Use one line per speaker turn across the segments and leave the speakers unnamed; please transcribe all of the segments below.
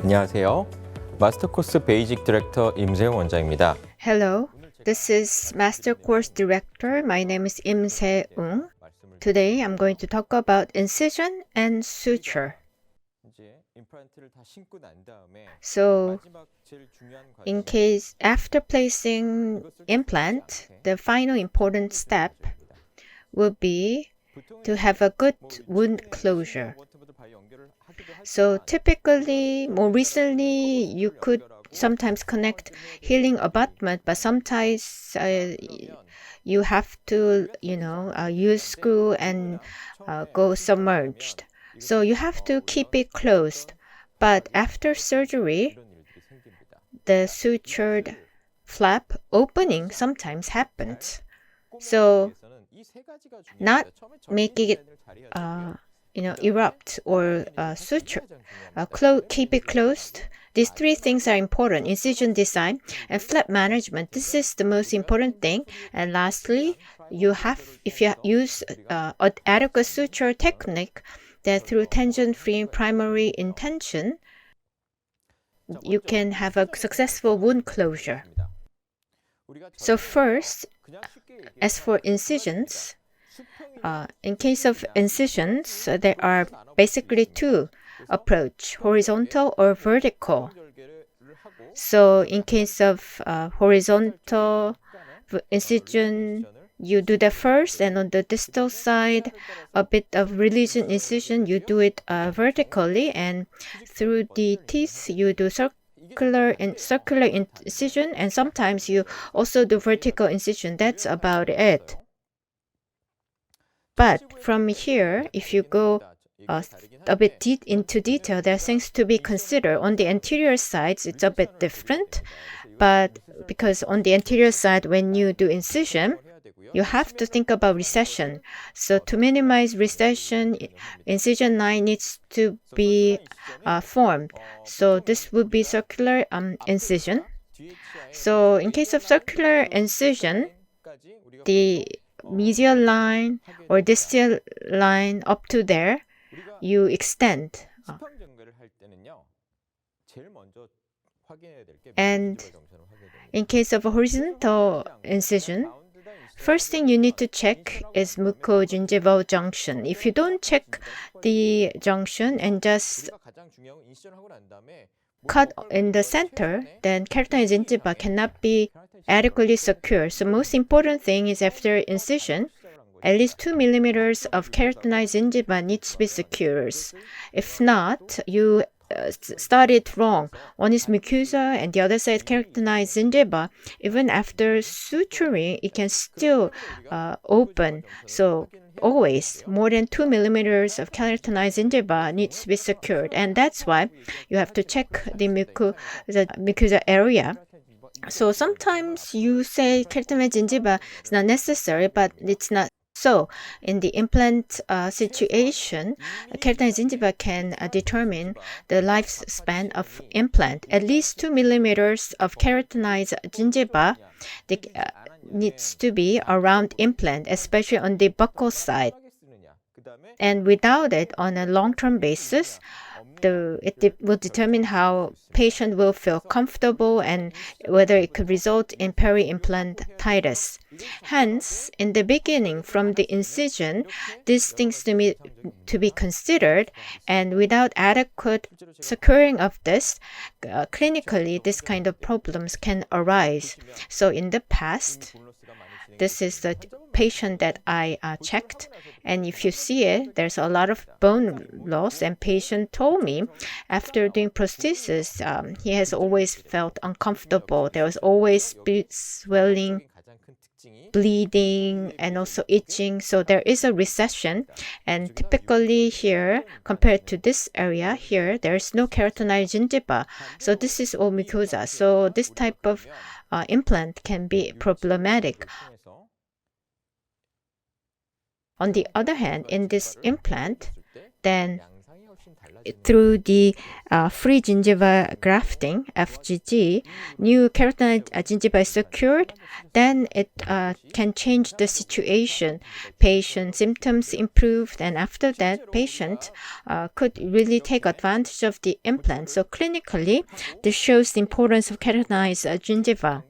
안녕하세요. 마스터 코스 베이직 디렉터 임세용 원장입니다.
Hello, this is Master Course Director. My name is Im Se-ung. Today I'm going to talk about incision and suture. So, in case after placing implant, the final important step will be to have a good wound closure. So typically, more recently, you could sometimes connect healing abutment, but sometimes you have to, use screw and go submerged. So you have to keep it closed. But after surgery, the sutured flap opening sometimes happens. So not making it erupt or suture, keep it closed. These three things are important: incision design and flap management. This is the most important thing. And lastly, if you use adequate suture technique, then through tension-free primary intention, you can have a successful wound closure. So first, as for incisions, in case of incisions, there are basically two approach: horizontal or vertical. So in case of horizontal incision, you do the first, and on the distal side, a bit of religion incision, you do it vertically, and through the teeth, you do circular incision, and sometimes you also do vertical incision. That's about it. But from here, if you go a bit into detail, there are things to be considered. On the anterior sides, it's a bit different, but because on the anterior side, when you do incision, you have to think about recession. So to minimize recession, incision line needs to be formed. So this would be circular incision. So in case of circular incision, the medial line or distal line up to there, you extend. And in case of a horizontal incision, first thing you need to check is mucogingival junction. If you don't check the junction and just cut in the center, then keratinized gingiva cannot be adequately secured. So most important thing is after incision, at least 2 millimeters of keratinized gingiva needs to be secured. If not, you started wrong. One is mucosa and the other side keratinized gingiva. Even after suturing, it can still open. So always more than 2 millimeters of keratinized gingiva needs to be secured, and that's why you have to check the mucosa area. So sometimes you say keratinized gingiva is not necessary, but it's not so. In the implant situation, keratinized gingiva can determine the lifespan of implant. At least 2 millimeters of keratinized gingiva needs to be around implant, especially on the buccal side. And without it, on a long-term basis, it will determine how patient will feel comfortable and whether it could result in peri-implantitis. Hence, in the beginning, from the incision, these things to be considered, and without adequate securing of this, clinically, this kind of problems can arise. So in the past, this is the patient that I checked, and if you see it, there's a lot of bone loss, and patient told me after doing prosthesis, he has always felt uncomfortable. There was always swelling, bleeding, and also itching. So there is a recession, and typically here, compared to this area here, there is no keratinized gingiva. So this is all mucosa. So this type of implant can be problematic. On the other hand, in this implant, then through the free gingiva grafting, FGG, new keratinized gingiva is secured, then it can change the situation. Patient symptoms improved, and after that, patient could really take advantage of the implant. So clinically, this shows the importance of keratinized gingiva.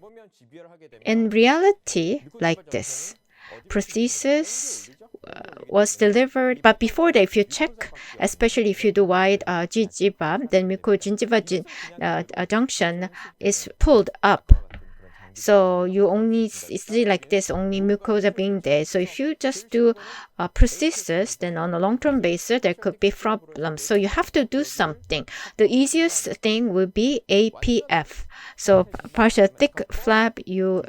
In reality, like this, prosthesis was delivered, but before that, if you check, especially if you do wide gingiva, then mucogingiva junction is pulled up. So you only see like this, only mucosa being there. So if you just do prosthesis, then on a long-term basis, there could be problems. So you have to do something. The easiest thing would be APF. So partial thick flap, you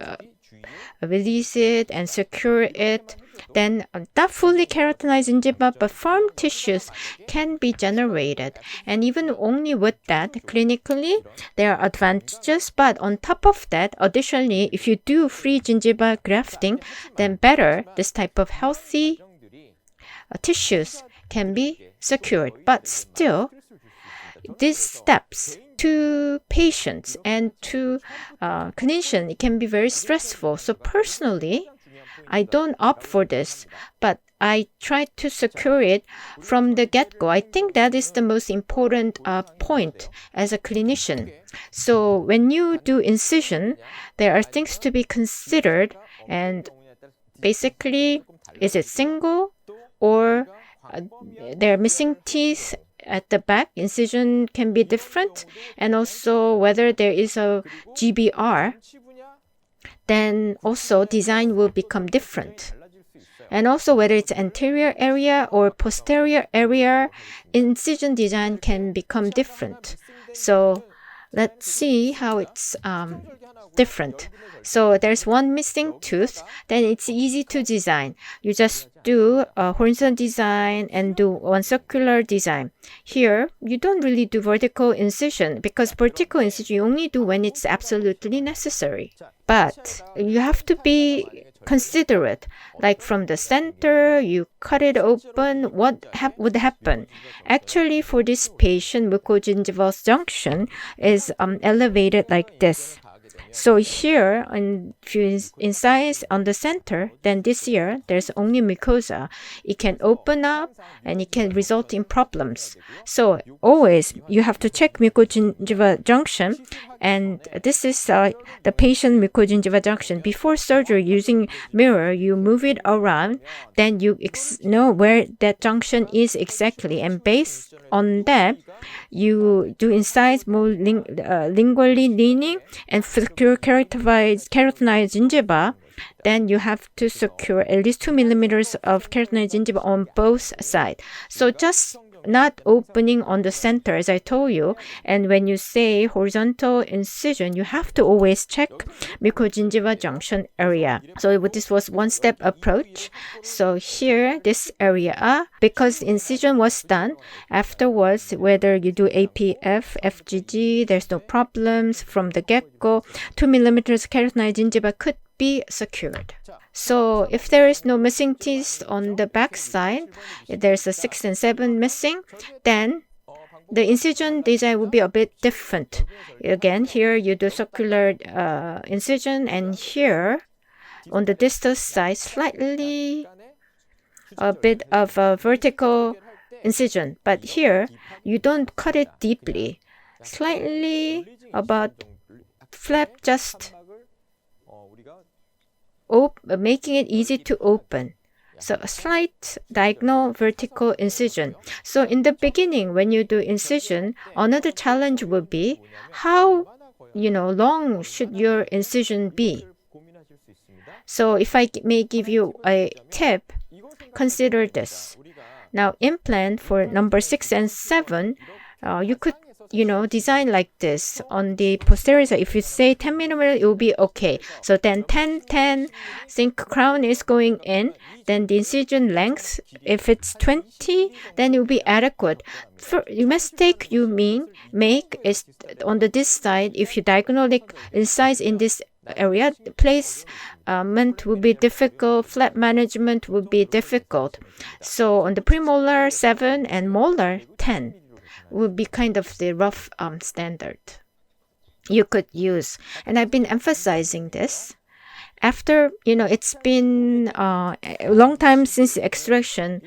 release it and secure it. Then not fully keratinized gingiva, but firm tissues can be generated. And even only with that, clinically, there are advantages. But on top of that, additionally, if you do free gingiva grafting, then better, this type of healthy tissues can be secured. But still, these steps to patients and to clinicians, it can be very stressful. So personally, I don't opt for this, but I try to secure it from the get-go. I think that is the most important point as a clinician. So when you do incision, there are things to be considered, and basically, is it single or there are missing teeth at the back? Incision can be different, and also whether there is a GBR, then also design will become different. And also whether it's anterior area or posterior area, incision design can become different. So let's see how it's different. So there's one missing tooth, then it's easy to design. You just do a horizontal design and do one circular design. Here, you don't really do vertical incision because vertical incision you only do when it's absolutely necessary. But you have to be considerate. Like from the center, you cut it open, what would happen? Actually, for this patient, mucogingival junction is elevated like this. So here, if you incise on the center, then this here, there's only mucosa. It can open up and it can result in problems. So always, you have to check mucogingiva junction. And this is the patient mucogingiva junction. Before surgery, using mirror, you move it around. Then you know where that junction is exactly. And based on that, you do incise more lingually leaning and secure keratinized gingiva. Then you have to secure at least 2 millimeters of keratinized gingiva on both sides. So just not opening on the center, as I told you. And when you say horizontal incision, you have to always check mucogingiva junction area. So this was one-step approach. So here, this area, because incision was done, afterwards, whether you do APF, FGG, there's no problems from the get-go. 2 millimeters keratinized gingiva could be secured. So if there is no missing teeth on the back side, if there's a 6 and 7 missing, then the incision design will be a bit different. Again, here you do circular incision, and here on the distal side, slightly a bit of a vertical incision. But here, you don't cut it deeply. Slightly about flap, just making it easy to open. So a slight diagonal vertical incision. So in the beginning, when you do incision, another challenge would be how long should your incision be? So if I may give you a tip, consider this. Now implant for number 6 and 7, you could design like this on the posterior side. If you say 10 millimeters, it will be okay. So then 10, think crown is going in, then the incision length, if it's 20, then it will be adequate. The mistake you make is on this side, if you diagonally incise in this area, placement will be difficult, flap management will be difficult. So on the premolar 7 and molar 10. would be kind of the rough standard you could use. And I've been emphasizing this. After, it's been a long time since extraction,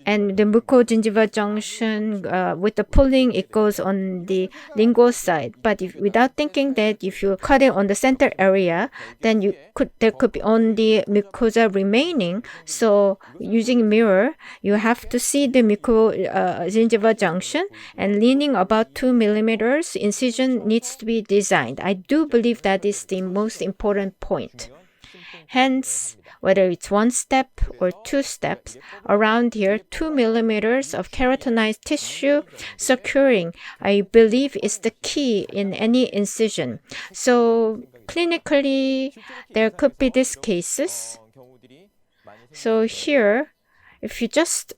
and the mucogingival junction with the pulling, it goes on the lingual side. But without thinking that if you cut it on the center area, then there could be only mucosa remaining. So using mirror, you have to see the mucogingival junction, and leaning about 2 millimeters, incision needs to be designed. I do believe that is the most important point. Hence, whether it's 1 step or 2 steps, around here, 2 millimeters of keratinized tissue securing, I believe, is the key in any incision. So clinically, there could be these cases. So here, if you just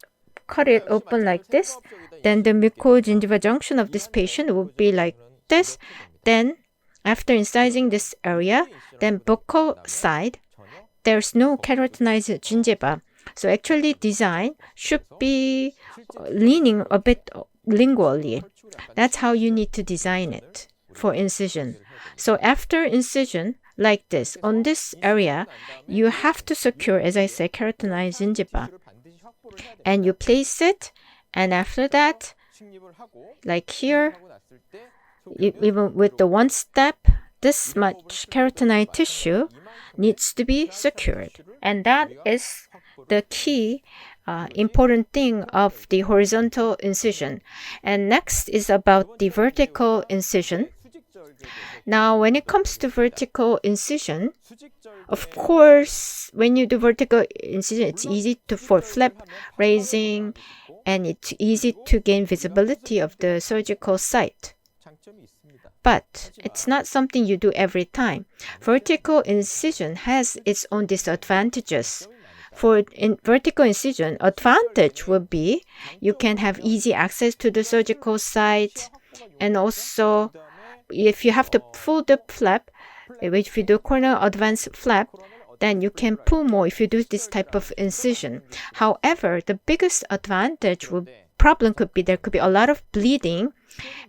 cut it open like this, then the mucogingival junction of this patient would be like this. Then, after incising this area, then buccal side, there's no keratinized gingiva. So actually design should be leaning a bit lingually. That's how you need to design it for incision. So after incision, like this, on this area, you have to secure, as I said, keratinized gingiva. And you place it, and after that, like here, even with the 1 step, this much keratinized tissue needs to be secured. And that is the key important thing of the horizontal incision. And next is about the vertical incision. Now, when it comes to vertical incision, of course, when you do vertical incision, it's easy for flap raising, and it's easy to gain visibility of the surgical site. But it's not something you do every time. Vertical incision has its own disadvantages. For vertical incision, advantage would be you can have easy access to the surgical site, and also if you have to pull the flap, if you do corner advanced flap, then you can pull more if you do this type of incision. However, the biggest problem could be there could be a lot of bleeding,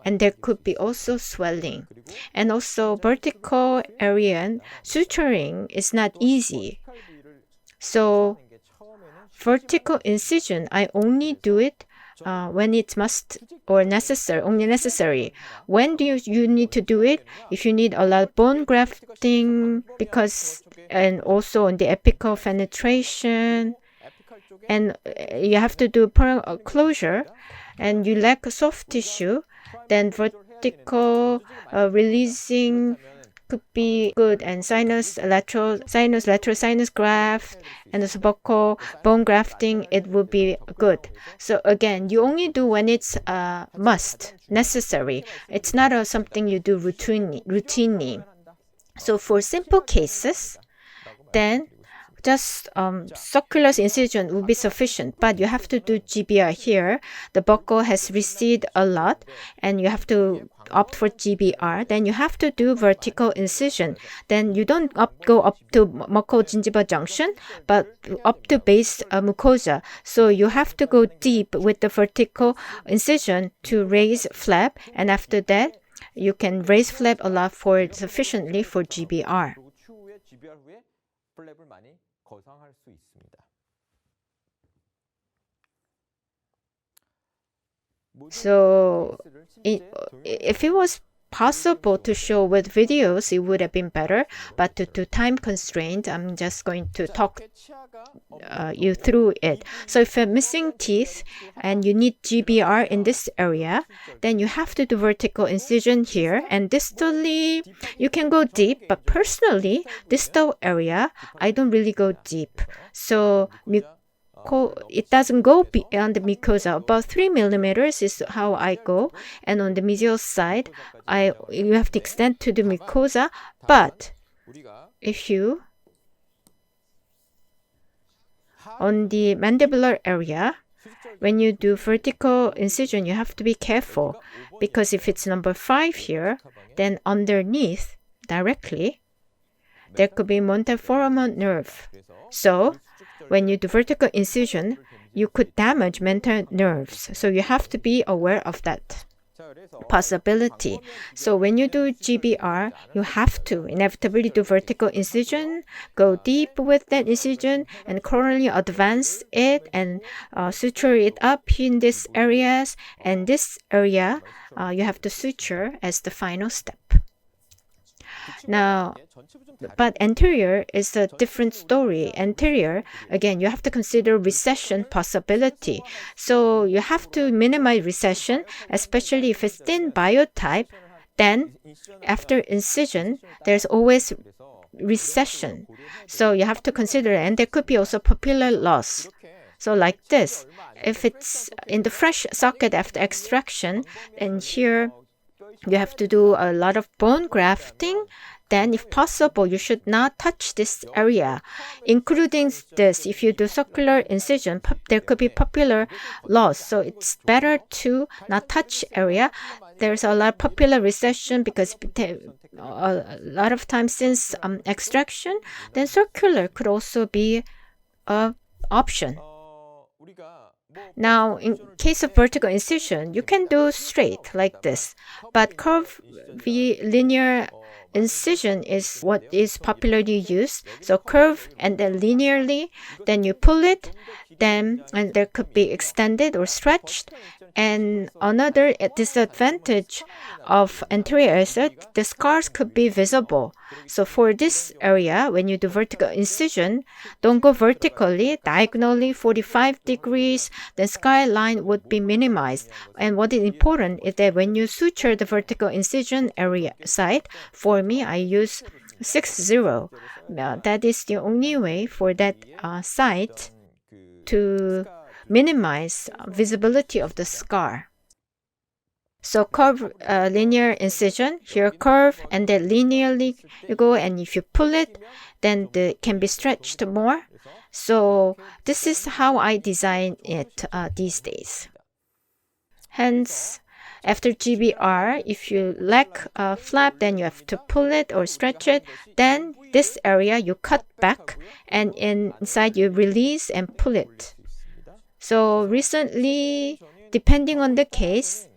and there could be also swelling. And also vertical area suturing is not easy. So vertical incision, I only do it when it's must or necessary, only necessary. When do you need to do it? If you need a lot of bone grafting, and also on the apical penetration, and you have to do closure, and you lack soft tissue, then vertical releasing could be good, and lateral sinus graft, and also buccal bone grafting, it would be good. So again, you only do when it's necessary. It's not something you do routinely. So for simple cases, then just circular incision would be sufficient, but you have to do GBR here. The buccal has receded a lot, and you have to opt for GBR. Then you have to do vertical incision. Then you don't go up to mucogingival junction, but up to base mucosa. So you have to go deep with the vertical incision to raise flap, and after that, you can raise flap a lot sufficiently for GBR. So if it was possible to show with videos, it would have been better, but due to time constraint, I'm just going to talk you through it. So if you're missing teeth and you need GBR in this area, then you have to do vertical incision here, and distally you can go deep, but personally distal area I don't really go deep. So it doesn't go beyond the mucosa. About 3 millimeters is how I go, and on the mesial side, you have to extend to the mucosa. But if you on the mandibular area, when you do vertical incision, you have to be careful, because if it's number 5 here, then underneath directly there could be monteforamen nerve. So when you do vertical incision, you could damage mental nerves. So you have to be aware of that. possibility. So when you do GBR, you have to inevitably do vertical incision, go deep with that incision, and coronally advance it and suture it up in these areas. And this area, you have to suture as the final step. Now, but anterior is a different story. Anterior, again, you have to consider recession possibility. So you have to minimize recession, especially if it's thin biotype. Then, after incision, there's always recession. So you have to consider, and there could be also papillary loss. So like this, if it's in the fresh socket after extraction, and here you have to do a lot of bone grafting, then if possible, you should not touch this area. Including this, if you do circular incision, there could be papillary loss. So it's better to not touch area. There's a lot of papillary recession because a lot of times since extraction, then circular could also be an option. Now, in case of vertical incision, you can do straight like this, but curved linear incision is what is popularly used. So curve and then linearly, then you pull it, then and there could be extended or stretched. And another disadvantage of anterior is that the scars could be visible. So for this area, when you do vertical incision, don't go vertically, diagonally 45 degrees, the scar line would be minimized. And what is important is that when you suture the vertical incision area site, for me, I use 6-0. That is the only way for that site to minimize visibility of the scar. So curve linear incision, here curve, and then linearly you go, and if you pull it, then it can be stretched more. So this is how I design it these days. Hence, after GBR, if you lack a flap, then you have to pull it or stretch it. Then this area you cut back, and inside you release and pull it. So recently, depending on the case,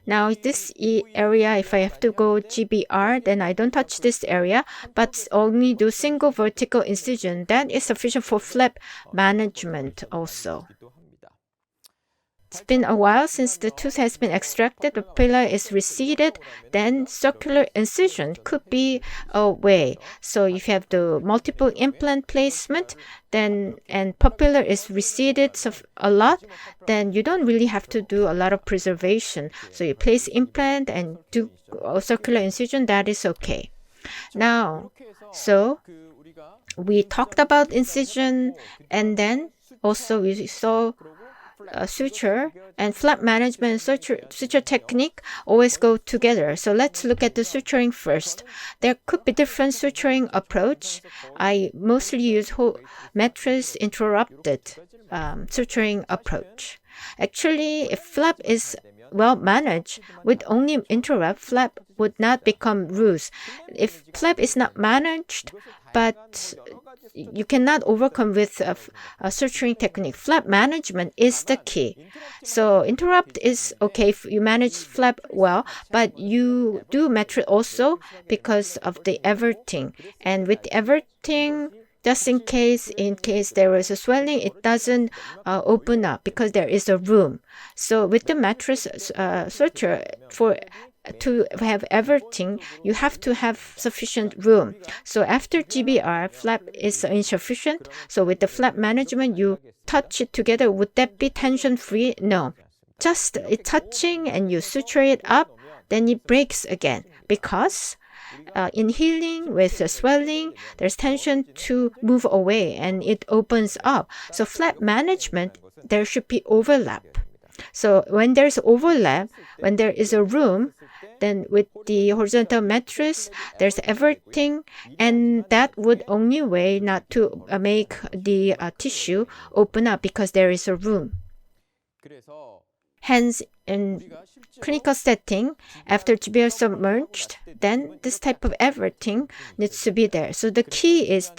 now this area, if I have to go GBR, then I don't touch this area, but only do single vertical incision. That is sufficient for flap management also. It's been a while since the tooth has been extracted, the papilla is receded, then circular incision could be a way. So if you have the multiple implant placement, then and papilla is receded a lot, then you don't really have to do a lot of preservation. So you place implant and do circular incision, that is okay. Now, so we talked about incision, and then also we saw suture and flap management and suture technique always go together. So let's look at the suturing first. There could be different suturing approach. I mostly use whole mattress interrupted suturing approach. Actually, if flap is well managed, with only interrupt, flap would not become loose. If flap is not managed, but you cannot overcome with a suturing technique. Flap management is the key. So interrupt is okay if you manage flap well, but you do mattress also because of the everting. And with everting, just in case there is a swelling, it doesn't open up because there is a room. So with the mattress suture, to have everything, you have to have sufficient room. So after GBR, flap is insufficient. So with the flap management, you touch it together. Would that be tension-free? No. Just touching and you suture it up, then it breaks again. Because in healing with the swelling, there's tension to move away and it opens up. So flap management, there should be overlap. So when there's overlap, when there is a room, then with the horizontal mattress, there's everything, and that would only way not to make the tissue open up because there is a room. hands in clinical setting after GBL submerged, then this type of everything needs to be there. So the key is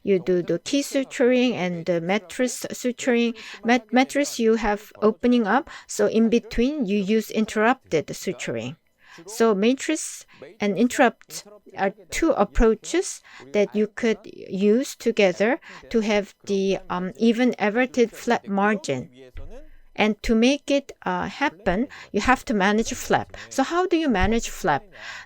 you do the key suturing and the mattress suturing. Mattress you have opening up, so in between you use interrupted suturing. So matrix and interrupt are two approaches that you could use together to have the even everted flat margin. And to make it happen, you have to manage flap. So how do you manage flap?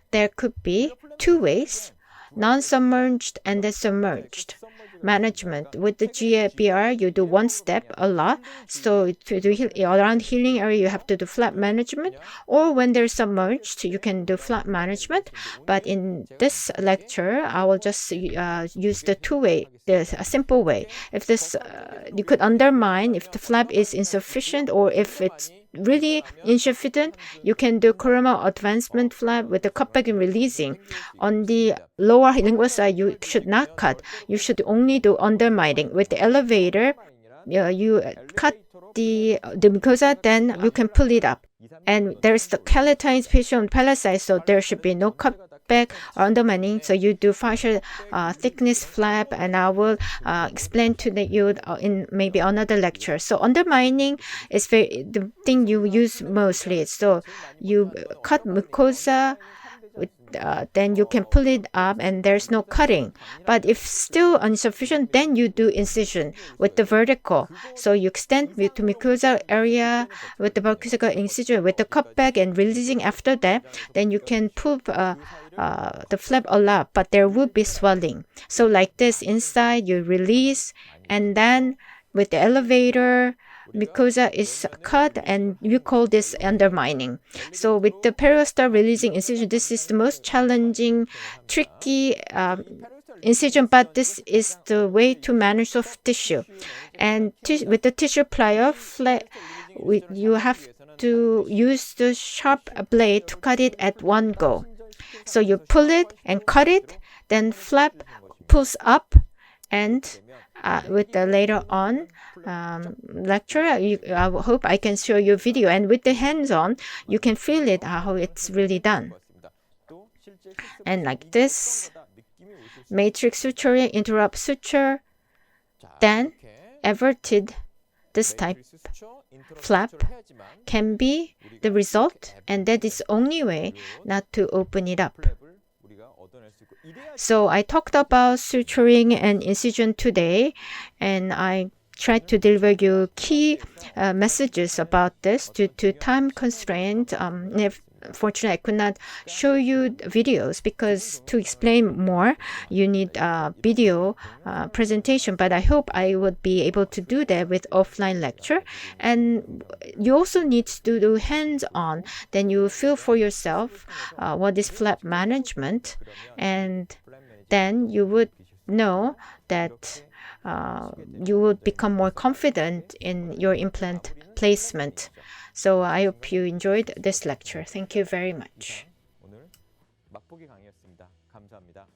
There could be two ways, non-submerged and then submerged management. With the GBR, you do one step a lot. So to do around healing area, you have to do flap management. Or when they're submerged, you can do flap management. But in this lecture, I will just use the two-way, a simple way. If this, you could undermine if the flap is insufficient or if it's really insufficient, you can do coronal advancement flap with the cutback and releasing. On the lower lingual side, you should not cut. You should only do undermining. With the elevator, you cut the mucosa, then you can pull it up. And there's the calatin patient on palate side, so there should be no cutback or undermining. So you do fascial thickness flap, and I will explain to you in maybe another lecture. So undermining is the thing you use mostly. So you cut mucosa, then you can pull it up and there's no cutting. But if still insufficient, then you do incision with the vertical. So you extend to mucosa area with the vertical incision with the cutback and releasing after that. Then you can pull the flap a lot, but there will be swelling. So like this, inside you release, and then with the elevator, mucosa is cut, and you call this undermining. So with the periosteal releasing incision, this is the most challenging, tricky incision, but this is the way to manage soft tissue. And with the tissue plier, you have to use the sharp blade to cut it at one go. So you pull it and cut it, then flap pulls up, and with the later on lecture, I hope I can show you video. And with the hands-on, you can feel it, how it's really done. And like this, matrix suture, interrupt suture, then everted, this type flap can be the result, and that is the only way not to open it up. So I talked about suturing and incision today, and I tried to deliver you key messages about this due to time constraint. Unfortunately, I could not show you videos because to explain more, you need video presentation. But I hope I would be able to do that with offline lecture. And you also need to do hands-on. Then you feel for yourself what is flap management, and then you would know that you would become more confident in your implant placement. So I hope you enjoyed this lecture. Thank you very much.
오늘 맛보기 강의였습니다. 감사합니다.